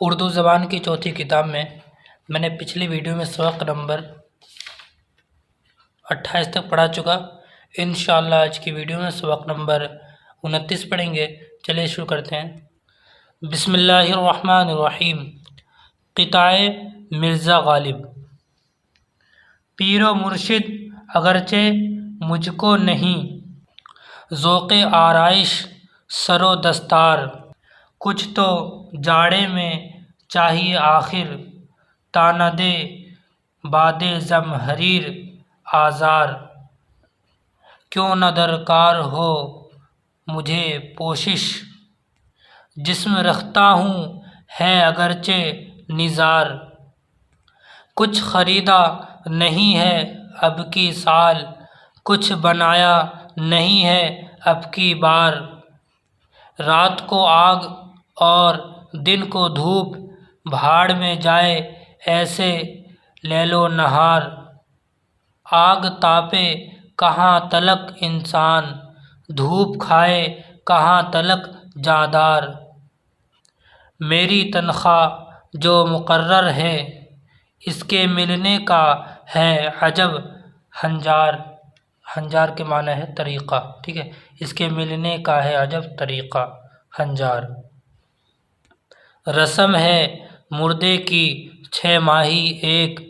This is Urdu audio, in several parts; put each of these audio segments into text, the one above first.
اردو زبان کی چوتھی کتاب میں نے پچھلی ویڈیو میں سبق نمبر 28 تک پڑھا چکا۔ انشاءاللہ آج کی ویڈیو میں سبق نمبر 29 پڑھیں گے۔ چلیے شروع کرتے ہیں۔ بسم اللہ الرحمن الرحیم۔ قطعہ مرزا غالب۔ پیر و مرشد اگرچہ مجھ کو نہیں، ذوق آرائش سر و دستار، کچھ تو جاڑے میں چاہیے آخر، تا نہ دے باد زمہریر آزار۔ کیوں نہ درکار ہو مجھے پوشش، جسم رکھتا ہوں ہے اگرچہ نثار۔ کچھ خریدا نہیں ہے اب کی سال، کچھ بنایا نہیں ہے اب کی بار۔ رات کو آگ اور دن کو دھوپ، بھاڑ میں جائے ایسے لیل و نہار۔ آگ تاپے کہاں تلک انسان، دھوپ کھائے کہاں تلک جاندار۔ میری تنخواہ جو مقرر ہے، اس کے ملنے کا ہے عجب ہنجار۔ ہنجار کے معنی ہے طریقہ، ٹھیک ہے، اس کے ملنے کا ہے عجب طریقہ ہنجار۔ رسم ہے مردے کی 6 ماہی ایک،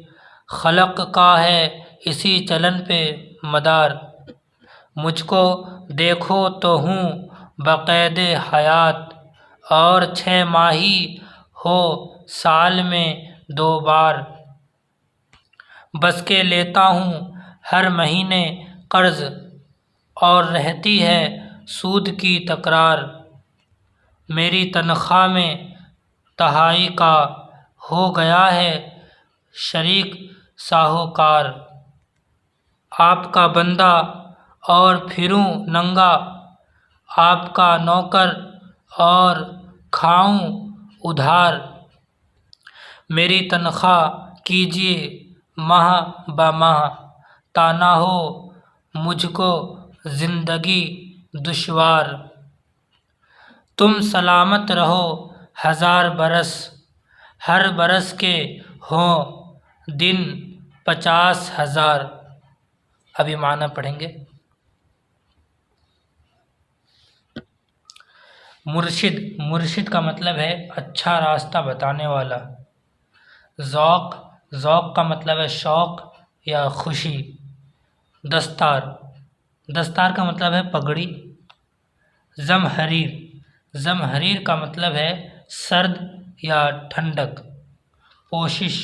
خلق کا ہے اسی چلن پہ مدار۔ مجھ کو دیکھو تو ہوں بقید حیات، اور 6 ماہی ہو سال میں 2 بار۔ بس کے لیتا ہوں ہر مہینے قرض، اور رہتی ہے سود کی تکرار۔ میری تنخواہ میں تہائی کا ہو گیا ہے شریک ساہوکار۔ آپ کا بندہ اور پھروں ننگا، آپ کا نوکر اور کھاؤں ادھار۔ میری تنخواہ کیجیے ماہ بہ ماہ، تا نہ ہو مجھ کو زندگی دشوار۔ تم سلامت رہو 1000 برس، ہر برس کے ہوں دن 50,000۔ ابھی معنی پڑھیں گے۔ مرشد، مرشد کا مطلب ہے اچھا راستہ بتانے والا۔ ذوق، ذوق کا مطلب ہے شوق یا خوشی۔ دستار، دستار کا مطلب ہے پگڑی۔ زمہریر، زمہریر کا مطلب ہے سرد یا ٹھنڈک۔ پوشش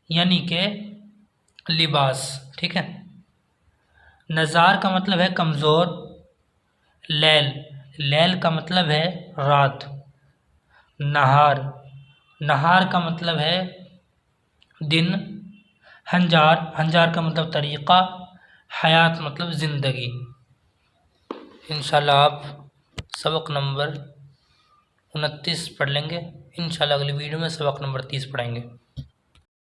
یعنی کہ لباس، ٹھیک ہے۔ نزار کا مطلب ہے کمزور۔ لیل، لیل کا مطلب ہے رات۔ نہار، نہار کا مطلب ہے دن۔ ہنجار، ہنجار کا مطلب طریقہ۔ حیات مطلب زندگی۔ انشاءاللہ آپ سبق نمبر 29 پڑھ لیں گے۔ انشاءاللہ اگلی ویڈیو میں سبق نمبر 30 پڑھیں گے۔